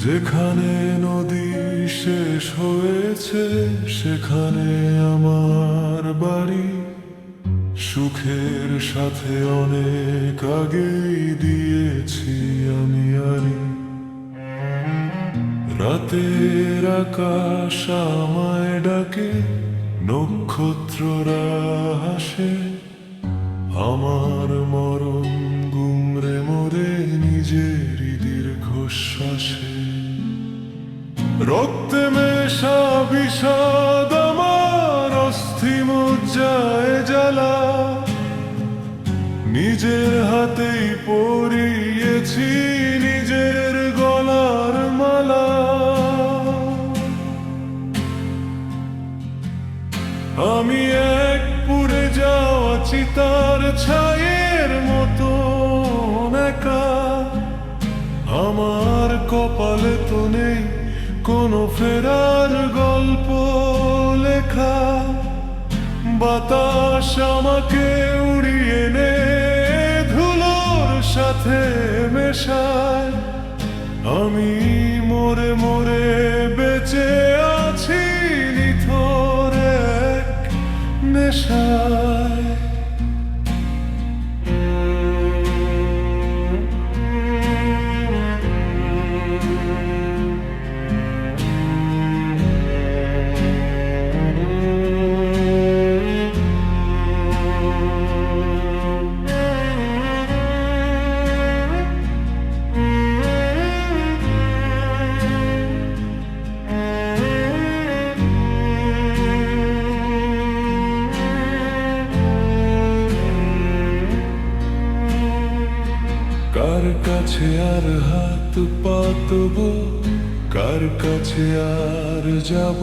যেখানে নদী শেষ হয়েছে সেখানে আমার বাড়ি। সুখের সাথে অনেক আগেই দিয়েছি আমি আরি। রাতের আকাশ আমায় ডাকে, নক্ষত্ররা হাসে। আমার মরণ গুমরে মরে নিজেরই দীর্ঘশ্বাসে। রক্তে মেশা বিষাদ আমার অস্থি মজ্জায় জ্বালা। নিজের হাতেই পরিয়েছি নিজের গলার মালা। আমি এক পুড়ে যাওয়া চিতার ছায়ের মতো একা। আমার কপালে তো নেই কোনো ফেরার গল্প লেখা। বাতাস আমাকে উড়িয়ে নে ধুলোর সাথে মেশায়। আমি মরে মরে বেঁচে আছি নিথর এক নেশায়। কার কাছে আর হাত পাতব, কার কাছে আর যাব?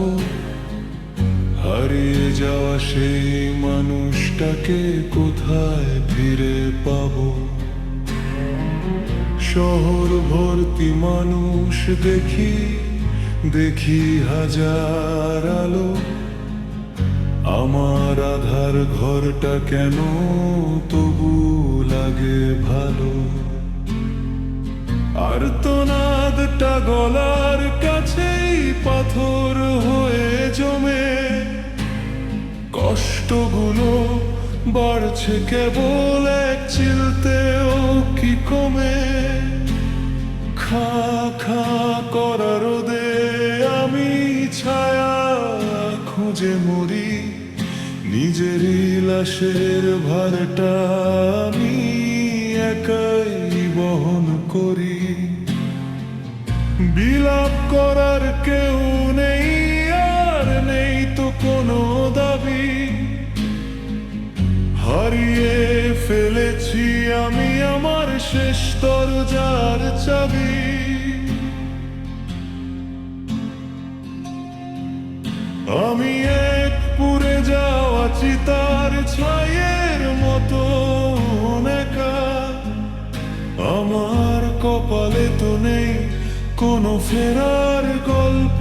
হারিয়ে যাওয়া সেই মানুষটাকে কোথায় ফিরে পাব? শহর ভর্তি মানুষ দেখি, দেখি হাজার আলো। আমার আধার ঘরটা কেন তবু লাগে ভালো। আর্তনাদটা গলার কাছেই পাথর হয়ে জমে। কষ্টগুলো বাড়ছে কেবল এক চিলতেও কি কমে। খা খা করা রোদে আমি ছায়া খুঁজে মরি। নিজেরই লাশের ভারটা আমি একাই বহন করি। বিলাপ করার কেউ নেই, আর নেই তো কোনো দাবি। হারিয়ে ফেলেছি আমি আমার শেষ দরজার চাবি। আমি এক পুড়ে যাওয়া চিতার ছায়ের মতো একা। আমার কপালে তো নেই কোনো ফেরার গল্প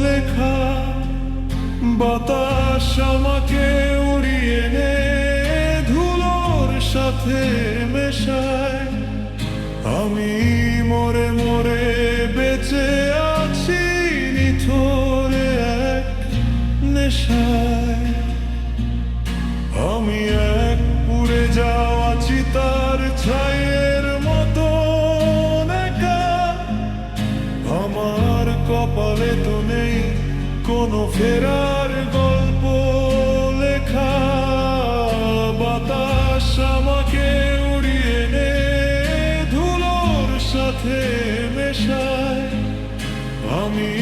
লেখা। বাতাস আমাকে উড়িয়ে নে ধুলোর সাথে মেশায়। আমি মরে মরে বেঁচে আছি নিথরে এক নেশায়। আমি এক পুড়ে যাওয়া চিতার ছায়ের মতো একা। আমার কপালে তো নেই কোনো ফেরার গল্প লেখা। বাতাস আমাকে উড়িয়ে নে ধুলোর সাথে মেশায়। আমি